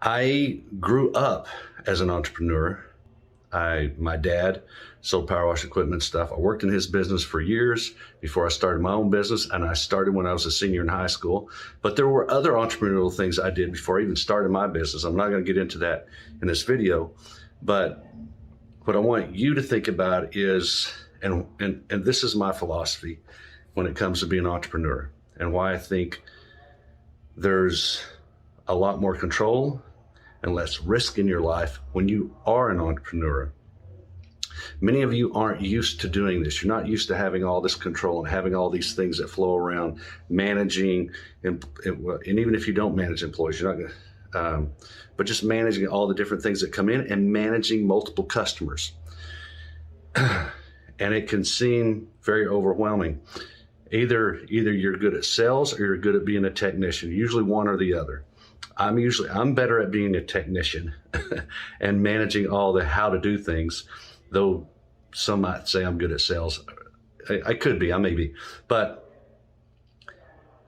I grew up as an entrepreneur. My dad sold power wash equipment stuff. I worked in his business for years before I started my own business, and I started when I was a senior in high school. But there were other entrepreneurial things I did before I even started my business. I'm not going to get into that in this video, but what I want you to think about is, and this is my philosophy when it comes to being an entrepreneur, and why I think there's a lot more control and less risk in your life when you are an entrepreneur. Many of you aren't used to doing this. You're not used to having all this control and having all these things that flow around, managing, and even if you don't manage employees, you're not gonna, but just managing all the different things that come in and managing multiple customers. And it can seem very overwhelming. Either you're good at sales or you're good at being a technician, usually one or the other. I'm better at being a technician and managing all the how to do things, though some might say I'm good at sales. I could be, I may be. But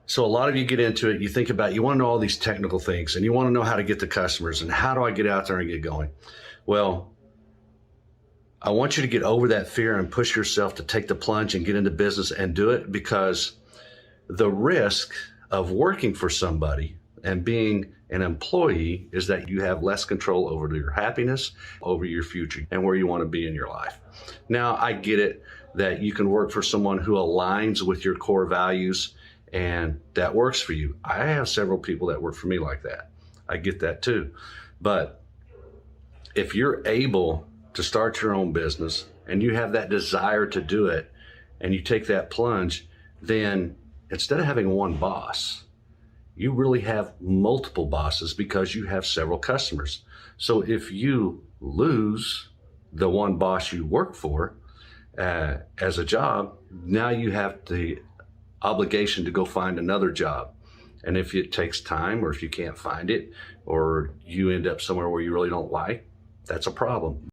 so a lot of you get into it, you think about, you want to know all these technical things and you want to know how to get the customers and how do I get out there and get going? Well, I want you to get over that fear and push yourself to take the plunge and get into business and do it, because the risk of working for somebody and being an employee is that you have less control over your happiness, over your future, and where you want to be in your life. Now, I get it that you can work for someone who aligns with your core values and that works for you. I have several people that work for me like that. I get that too. But if you're able to start your own business and you have that desire to do it and you take that plunge, then instead of having one boss, you really have multiple bosses because you have several customers. So if you lose the one boss you work for as a job, now you have the obligation to go find another job. And if it takes time, or if you can't find it, or you end up somewhere where you really don't like, that's a problem.